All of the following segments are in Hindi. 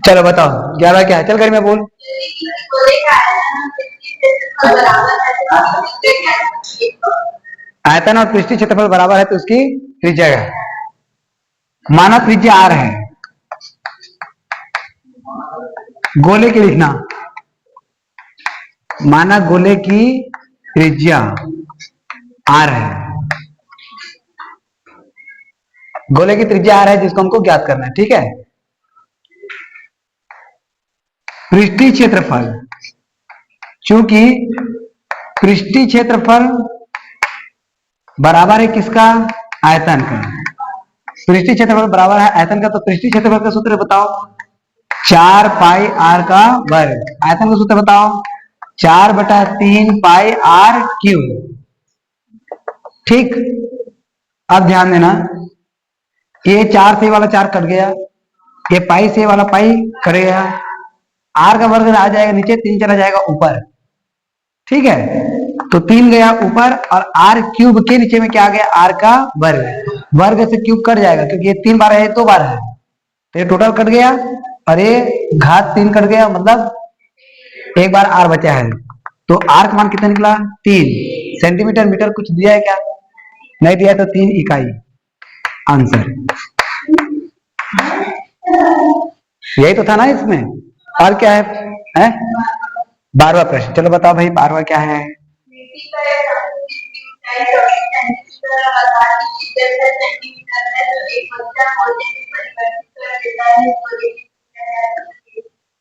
चलो बताओ 11 क्या है, चल घर में बोल। आयतन और पृष्ठीय क्षेत्रफल बराबर है तो उसकी त्रिज्या है, माना त्रिज्या आर है, गोले की लिखना, माना गोले की त्रिज्या आर है, गोले की त्रिज्या आर है जिसको हमको ज्ञात करना है, ठीक है। पृष्ठीय क्षेत्रफल, चूंकि पृष्ठीय क्षेत्रफल बराबर है किसका, आयतन का, पृष्ठीय क्षेत्रफल बराबर है आयतन का, तो पृष्ठीय क्षेत्रफल का सूत्र बताओ, 4 पाई आर का वर्ग, आयतन का सूत्र बताओ 4/3 पाई आर क्यूब, ठीक। अब ध्यान देना, ये 4 से वाला 4 कट गया, ये पाई से वाला पाई कट गया, आर का वर्ग आ जाएगा नीचे, 3 चला जाएगा ऊपर, ठीक है। तो 3 गया ऊपर और आर क्यूब के नीचे में क्या आ गया, आर का वर्ग, वर्ग से क्यूब कट जाएगा क्योंकि ये 3 बार है 2 बार है, तो ये टोटल कट गया और ये घात 3 कट गया, मतलब एक बार आर बचा है, तो आर का मान कितना निकला 3 सेंटीमीटर। मीटर कुछ दिया है क्या, नहीं दिया, तो 3 इकाई आंसर, यही तो था ना इसमें, और क्या है? 12वां प्रश्न, चलो बताओ भाई 12वां क्या है।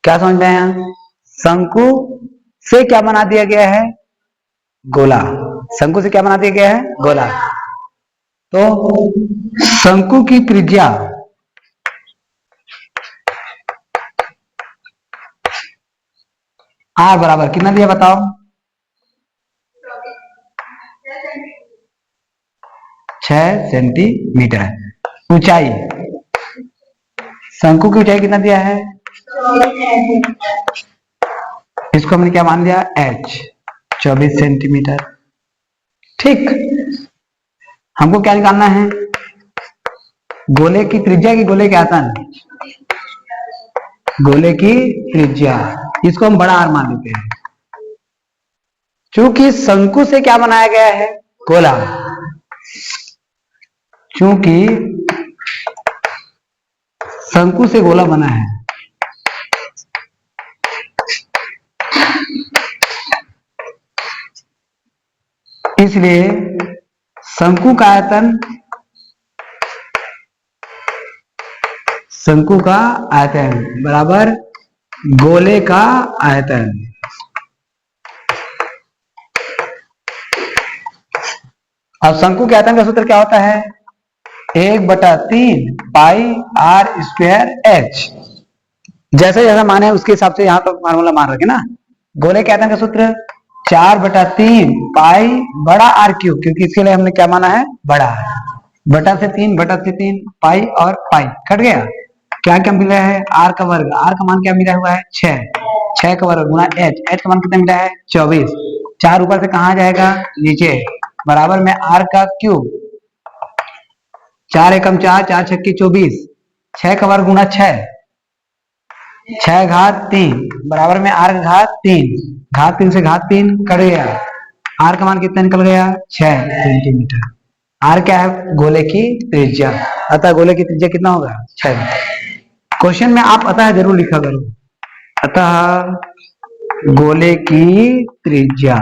क्या समझ रहे हैं, शंकु से क्या बना दिया गया है, गोला, शंकु से क्या बना दिया गया है, गोला। तो शंकु की त्रिज्या आर बराबर कितना दिया बताओ, 6 सेंटीमीटर। ऊंचाई, शंकु की ऊंचाई कितना दिया है, इसको हमने क्या मान लिया, h 24 सेंटीमीटर, ठीक। हमको क्या निकालना है, गोले की त्रिज्या की गोले के आयतन, गोले की त्रिज्या, इसको हम बड़ा आर मान लेते हैं, चूंकि शंकु से क्या बनाया गया है, गोला, चूंकि शंकु से गोला बना है, इसलिए शंकु का आयतन, शंकु का आयतन बराबर गोले का आयतन। अब शंकु के आयतन का सूत्र क्या होता है, 1/3 पाई आर स्क्वायर एच, जैसे जैसा माने उसके हिसाब से यहाँ पर फार्मूला मान रखे ना। गोले के आयतन का सूत्र 4/3 पाई बड़ा आर क्यूब, क्योंकि इसके लिए हमने क्या माना है, बड़ा, बटा से 3 पाई और पाई कट गया, क्या क्या मिला है, आर का वर्ग, आर का मान क्या मिला हुआ है 6 का वर्ग गुना एच, एच का मान कितना मिला है 24, 4 ऊपर से कहा जाएगा नीचे, बराबर में आर का क्यूब, 4 एकम 4, 4 छक्की 24, 6 का वर्ग गुना 6 घात 3 बराबर में आर घात 3, घात 3 से घात 3 कट गया, आर का मान कितना निकल गया 6 सेंटीमीटर। आर क्या है, गोले की त्रिज्या, अतः गोले की त्रिज्या कितना होगा 6। क्वेश्चन में आप अतः जरूर लिखा करो, अतः गोले की त्रिज्या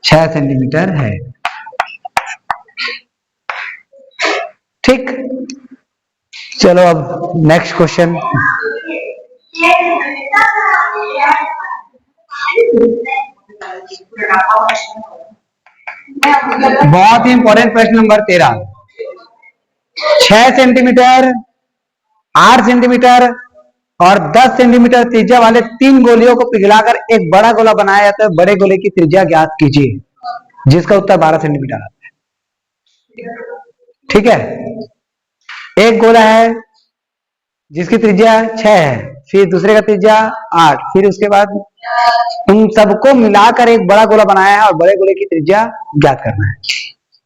6 सेंटीमीटर है, ठीक। चलो अब नेक्स्ट क्वेश्चन, बहुत ही इंपॉर्टेंट प्रश्न नंबर 13, 6 सेंटीमीटर, 8 सेंटीमीटर और 10 सेंटीमीटर त्रिज्या वाले 3 गोलियों को पिघलाकर एक बड़ा गोला बनाया जाता है, बड़े गोले की त्रिज्या ज्ञात कीजिए, जिसका उत्तर 12 सेंटीमीटर आता है, ठीक है। एक गोला है जिसकी त्रिज्या 6 है, फिर दूसरे का त्रिज्या 8, फिर उसके बाद उन सबको मिलाकर एक बड़ा गोला बनाया है और बड़े गोले की त्रिज्या ज्ञात करना है।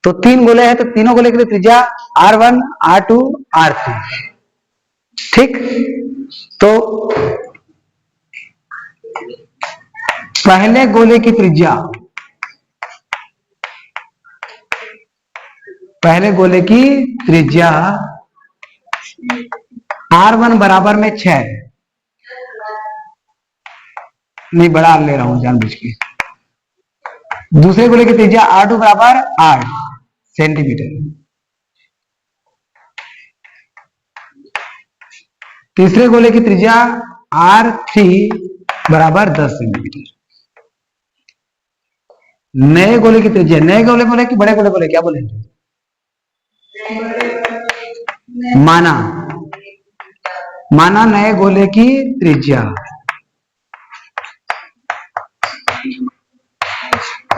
तो 3 गोले हैं, तो तीनों गोले के लिए त्रिज्या R1, R2, R3, ठीक, तो पहले गोले की त्रिज्या, पहले गोले की त्रिज्या R1 बराबर में 6, नहीं बड़ा ले रहा हूं जानबूझ के। दूसरे गोले की त्रिज्या R2 बराबर 8 सेंटीमीटर। तीसरे गोले की त्रिज्या R3 बराबर 10 सेंटीमीटर। नए गोले की त्रिज्या, नए गोले बोले कि बड़े गोले बोले, क्या बोले? माना नए गोले की त्रिज्या,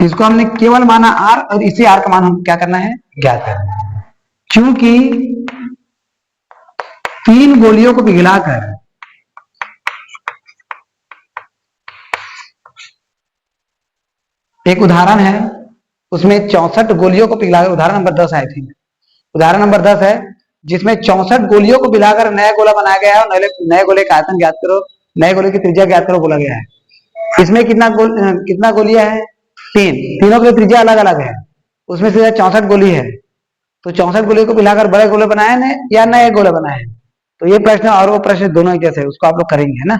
इसको हमने केवल माना R और इसी R का मान हम क्या करना है, ज्ञात करना है। क्योंकि 3 गोलियों को पिघलाकर एक उदाहरण है, उसमें 64 गोलियों को पिघलाकर, उदाहरण नंबर 10 आई थी, उदाहरण नंबर 10 है जिसमें 64 गोलियों को पिघलाकर नया गोला बनाया गया है और नए गोले का आयतन ज्ञात करो, नए गोले की त्रिज्या ज्ञात करो बोला गया है। इसमें कितना गोलियां है? 3, तीनों की त्रिज्या अलग अलग है, उसमें से 64 गोली है, तो 64 गोली को पिघलाकर बड़े गोले बनाए ने या नए गोले बनाए? तो ये प्रश्न और वो प्रश्न दोनों एक जैसे है, उसको आप लोग करेंगे, है ना।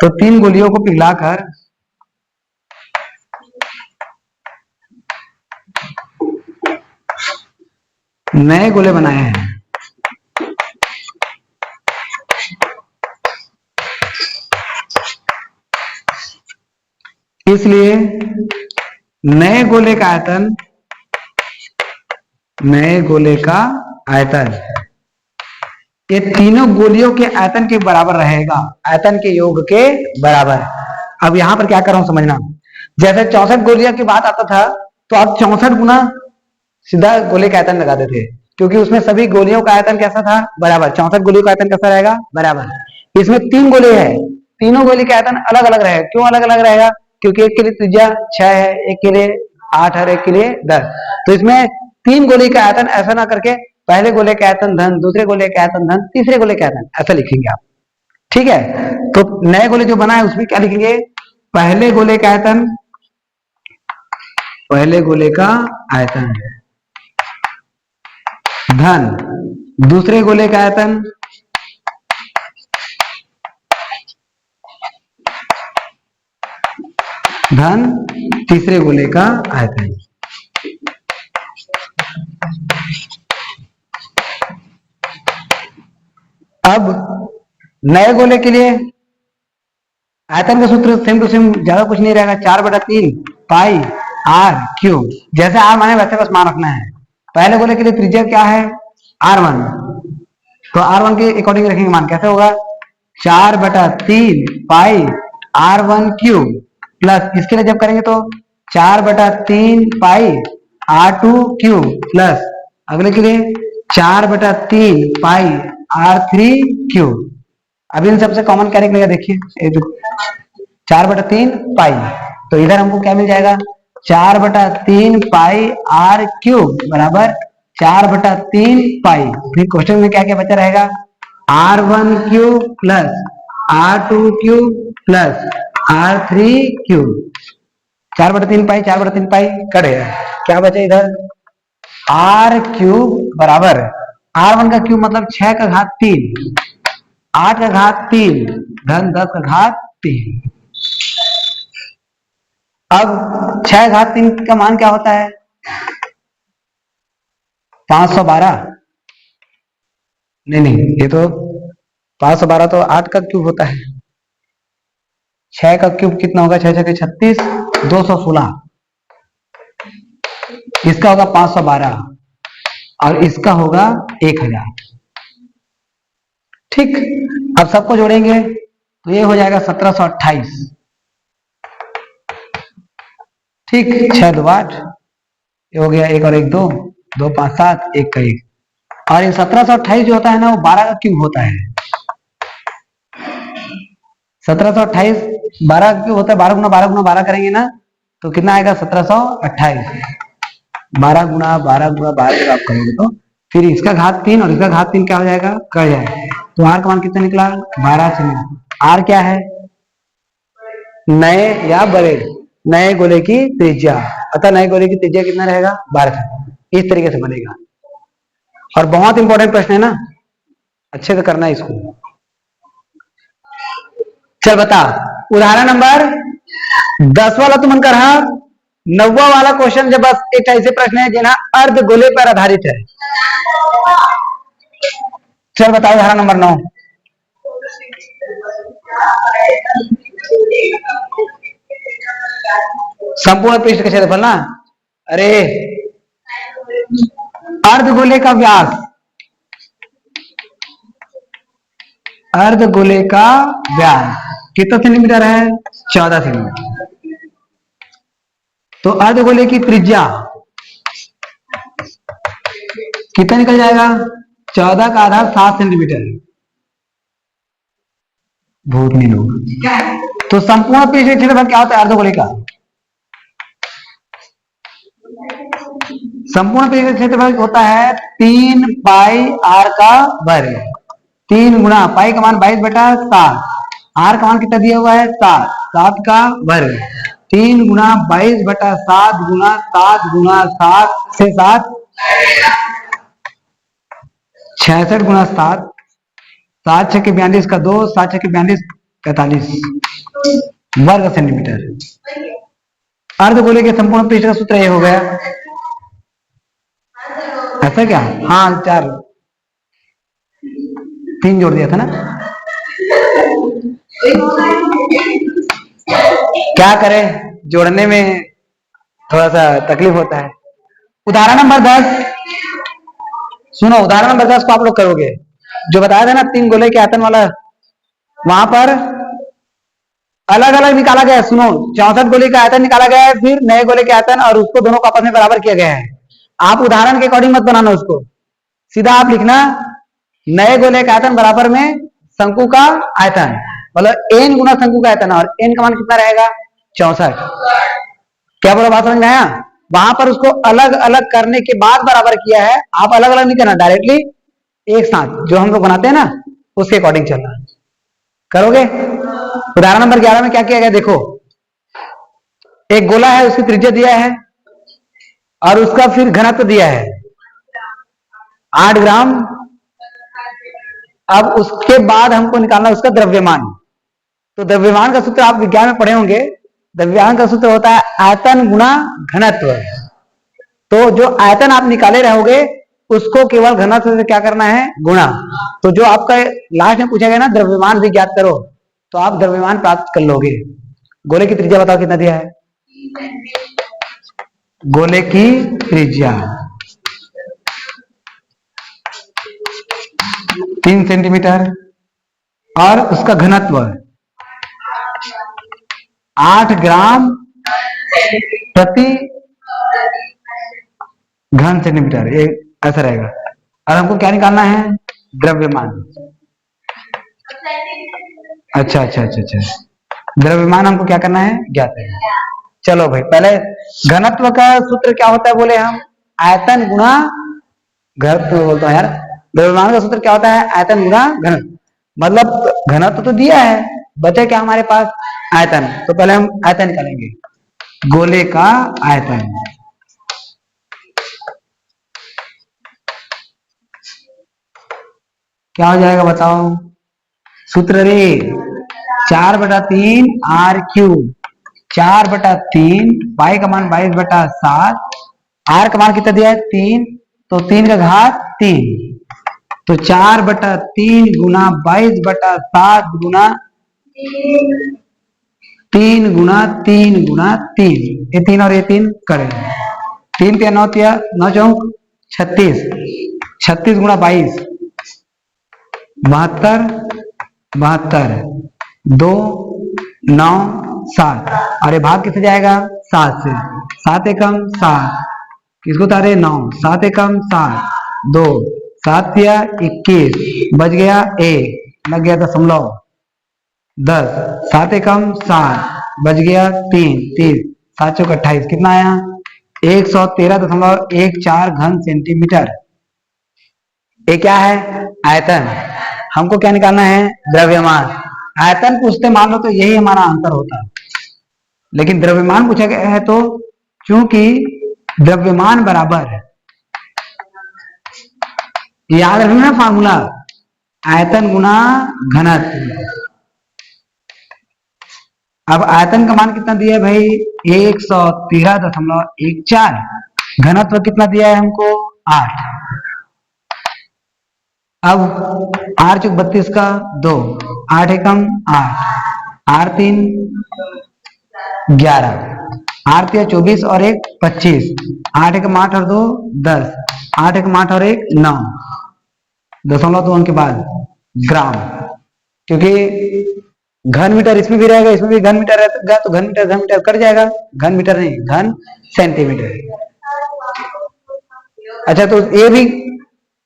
तो 3 गोलियों को पिघलाकर नए गोले बनाए हैं, इसलिए नए गोले का आयतन, नए गोले का आयतन ये तीनों गोलियों के आयतन के बराबर रहेगा, आयतन के योग के बराबर। अब यहां पर क्या कर रहा हूं समझना, जैसे 64 गोलियां की बात आता था तो आप 64 गुना सीधा गोले का आयतन लगाते थे, क्योंकि उसमें सभी गोलियों का आयतन कैसा था, बराबर। 64 गोलियों का आयतन कैसा रहेगा, बराबर। इसमें 3 गोले हैं, तीनों गोली का आयतन अलग अलग रहेगा। क्यों अलग अलग रहेगा? क्योंकि एक के लिए त्रिज्या 6 है, एक के लिए 8 है, एक के लिए 10। तो इसमें 3 गोली का आयतन ऐसा ना करके पहले गोले का आयतन धन, दूसरे गोले का आयतन धन, तीसरे गोले का आयतन, ऐसा लिखेंगे आप, ठीक है। तो नए गोले जो बना है उसमें क्या लिखेंगे, पहले गोले का आयतन, पहले गोले का आयतन धन दूसरे गोले का आयतन धन तीसरे गोले का आयतन। अब नए गोले के लिए आयतन का सूत्र सेम टू सेम, ज्यादा कुछ नहीं रहेगा, 4/3 पाई आर क्यूब। जैसे आर माने वैसे बस मान रखना है। पहले गोले के लिए त्रिज्या क्या है, R1, तो R1 के अकॉर्डिंग रखेंगे मान, कैसे होगा, 4/3 पाई R1 क्यूब प्लस, इसके लिए जब करेंगे तो 4/3 पाई R2 क्यूब प्लस, अगले के लिए 4/3 पाई R3 क्यूब। अब इन सबसे कॉमन क्या निकलेगा, देखिए 4/3 पाई, तो इधर हमको क्या मिल जाएगा, 4/3 पाई R क्यूब बराबर 4/3 पाई। फिर क्वेश्चन में क्या क्या बचा रहेगा, R1 cube plus R2 cube plus R3 cube. 4/3 पाई 4/3 पाई कट गया, क्या बचे इधर, R क्यूब बराबर R1 का क्यूब मतलब 6 का घात 3, 8 का घात 3 धन 10 का घात 3। अब 6 घात 3 का मान क्या होता है, 512। नहीं ये तो 512 तो 8 का क्यूब होता है, 6 का क्यूब कितना होगा, 6 6 36, 216, इसका होगा 512 और इसका होगा 1000। ठीक, अब सबको जोड़ेंगे तो ये हो जाएगा 1728। ठीक, 6 2 8, ये हो गया 1 और 1 2, 2 5 7, 1 का 1। और ये 1728 जो होता है ना वो 12 का क्यूब होता है। 1728 12 का क्यूब होता है, 12 गुना 12 गुना 12 करेंगे ना तो कितना आएगा, 1728। 12 गुना 12 गुना 12 जब आप करेंगे तो फिर इसका घात 3 और इसका घात 3 क्या हो जाएगा, कट जाएगा। तो आर का मान कितना निकला, 12 सेंटीमीटर। आर क्या है, नए या बड़े नए गोले की त्रिज्या, अतः नए गोले की त्रिज्या कितना रहेगा, 12 सेंटीमीटर। इस तरीके से बनेगा और बहुत इंपॉर्टेंट प्रश्न है ना, अच्छे से करना है इसको। चल बता, उदाहरण नंबर 10 वाला तुम कर, 9 वाला क्वेश्चन जब बस एक ऐसे प्रश्न है जिन्हें अर्ध गोले पर आधारित है। चल बताओ उदाहरण नंबर 9। संपूर्ण पृष्ठ का क्षेत्रफल ना, अरे अर्धगोले का व्यास, अर्धगोले का व्यास कितना सेंटीमीटर है, 14 सेंटीमीटर। तो अर्धगोले की त्रिज्या कितना निकल जाएगा, 14 का आधा 7 सेंटीमीटर। भूत नहीं लोग। तो संपूर्ण पृष्ठ क्षेत्रफल क्या होता है अर्धगोले का, संपूर्ण पृष्ठ क्षेत्रफल होता है 3 पाई आर का वर्ग। 3 गुना पाई का मान 22/7, आर का मान कितना दिया हुआ है 7, 7 का वर्ग। 3 गुना 22/7 गुना 7 गुना 7 से 7, 66 गुना 7, 7 6 42 का 2, 7 6 42 45 वर्ग सेंटीमीटर। अर्धगोले के संपूर्ण पृष्ठ का सूत्र ये हो गया, ऐसा क्या, हाँ 4 3 जोड़ दिया था ना। क्या करें, जोड़ने में थोड़ा सा तकलीफ होता है। उदाहरण नंबर 10 सुनो, उदाहरण नंबर 10 को आप लोग करोगे, जो बताया था ना 3 गोले के आयतन वाला, वहां पर अलग अलग निकाला गया है। सुनो, 64 गोले का आयतन निकाला गया है, फिर नए गोले के आयतन, और उसको दोनों को आपस में बराबर किया गया है। आप उदाहरण के अकॉर्डिंग मत बनाना उसको, सीधा आप लिखना नए गोले का आयतन बराबर में शंकु का आयतन, मतलब एन गुना शंकु का आयतन, और एन का मान कितना रहेगा 64। क्या बोला, बात समझ में आया। वहां पर उसको अलग अलग करने के बाद बराबर किया है, आप अलग अलग नहीं करना, डायरेक्टली एक साथ जो हम लोग बनाते हैं ना उसके अकॉर्डिंग चलना। करोगे। उदाहरण नंबर 11 में क्या किया गया, देखो एक गोला है, उसकी त्रिज्या दिया है और उसका फिर घनत्व दिया है 8 ग्राम। अब उसके बाद हमको निकालना उसका द्रव्यमान। तो द्रव्यमान का सूत्र आप विज्ञान में पढ़े होंगे, द्रव्यमान का सूत्र होता है आयतन गुणा घनत्व। तो जो आयतन आप निकाले रहोगे उसको केवल घनत्व से क्या करना है, गुणा। तो जो आपका लास्ट में पूछा गया ना द्रव्यमान भी ज्ञात करो, तो आप द्रव्यमान प्राप्त कर लोगे। गोले की त्रिज्या बताओ कितना दिया है, गोले की त्रिज्या 3 सेंटीमीटर और उसका घनत्व 8 ग्राम प्रति घन सेंटीमीटर, ये ऐसा रहेगा। और हमको क्या निकालना है, द्रव्यमान। अच्छा अच्छा अच्छा अच्छा, द्रव्यमान हमको क्या करना है, ज्ञात है। चलो भाई, पहले घनत्व का सूत्र क्या होता है बोले हम, आयतन गुणा घनत्व बोलता है यार। द्रव्यमान का सूत्र क्या होता है, आयतन गुणा घनत्व। मतलब घनत्व तो दिया है, बचे क्या हमारे पास, आयतन। तो पहले हम आयतन निकालेंगे, गोले का आयतन। क्या हो जाएगा बताओ, सूत्र रे 4/3 आर क्यूब, 4/3 पाई का मान 22/7, आर का मान कितना दिया है 3, तो 3 का घात 3, तो 4/3 गुना 22/7 गुना 3 गुना 3 गुना 3, ये 3 और ये 3 करेंगे। 3 या 9 या 9 चौक 36, 36 गुना 22 72, 72 2 9 7, और ये भाग किससे जाएगा 7 से, 7 एकम 7, किसको उतारे 9, 7 एकम 7, 2 7 या 21, बच गया 1, लग गया दशमलव 10, 7 एकम 7, बच गया 3, 30 7 चौक 28, कितना आया 113.14 घन सेंटीमीटर। ये क्या है? आयतन। हमको क्या निकालना है? द्रव्यमान। आयतन पूछते मान लो तो यही हमारा आंसर होता, लेकिन द्रव्यमान पूछा गया है तो क्योंकि द्रव्यमान बराबर, याद रखना फार्मूला, आयतन गुना घनत्व। अब आयतन का मान कितना दिया है भाई? 113.14। घनत्व कितना दिया है हमको? 8। अब 8 चौक 32 का 2, 8 एकम 8, 8 3 11, 8 3 24 और 1 25, 8 एकम 8 और 2 10, 8 एकम 8 और 1 9, 0.2 के बाद ग्राम। क्योंकि घन मीटर इसमें भी रहेगा, इसमें भी घन मीटर रहेगा, तो घन मीटर कट जाएगा, घन मीटर नहीं घन सेंटीमीटर। अच्छा तो ये भी,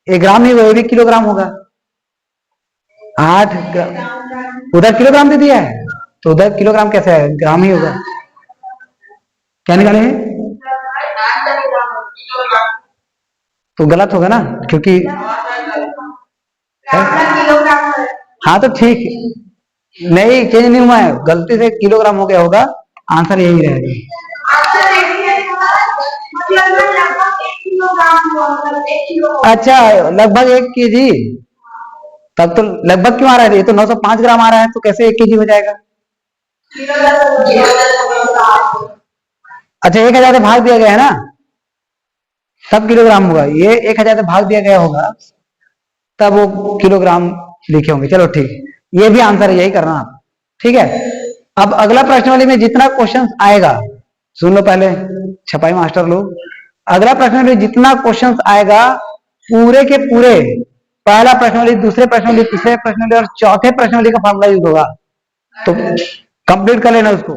ये ग्राम नहीं होगा, ये भी किलोग्राम होगा। 8 उधर किलोग्राम दे दिया है तो उधर किलोग्राम कैसे है? ग्राम ही होगा। क्या निकाले? तो गलत होगा ना, क्योंकि हाँ तो ठीक, नहीं चेंज नहीं हुआ है, गलती से किलोग्राम हो गया होगा, आंसर यही रहेगा। अच्छा लगभग 1 kg, तब तो लगभग क्यों आ रहा है? ये तो 905 ग्राम आ रहा है, तो कैसे 1 kg हो जाएगा? अच्छा 1000 से भाग दिया गया है ना, तब किलोग्राम होगा। ये 1000 से भाग दिया गया होगा तब वो किलोग्राम लिखे होंगे। चलो ठीक, ये भी आंसर है, यही करना आप। ठीक है, अब अगला प्रश्नावली में जितना क्वेश्चन आएगा, सुन लो पहले छपाई मास्टर लोग, अगला प्रश्नावली जितना क्वेश्चन आएगा पूरे के पूरे, पहला प्रश्नावली, दूसरे प्रश्नावली, तीसरे प्रश्नावली और चौथे प्रश्नावली का फॉर्मूला यूज होगा, तो कंप्लीट कर लेना उसको।